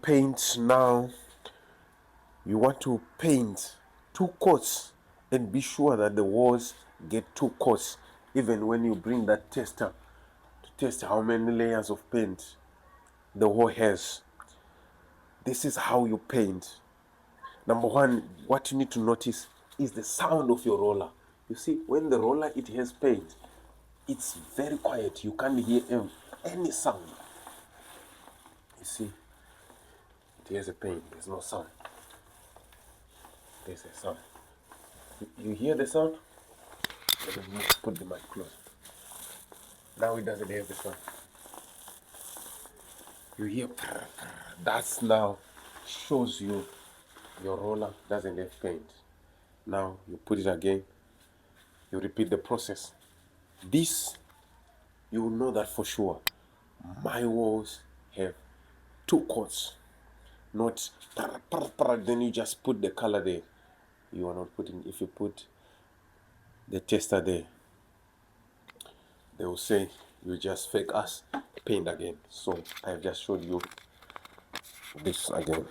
paint now. You want to paint 2 coats and be sure that the walls get 2 coats, even when you bring that tester to test how many layers of paint the wall has. This is how you paint. Number one, what you need to notice is the sound of your roller. You see, when the roller it has paint, it's very quiet. You can't hear any sound. You see, it has a paint. There's no sound. There's a sound. You hear the sound? Let me put the mic close. Now it doesn't have the sound. You hear, that's now shows you your roller doesn't have paint. Now you put it again. You repeat the process. This, you will know that for sure. My walls have 2 coats, not then you just put the color there. You are not putting, if you put the tester there, they will say you just fake us paint again. So I've just showed you this again.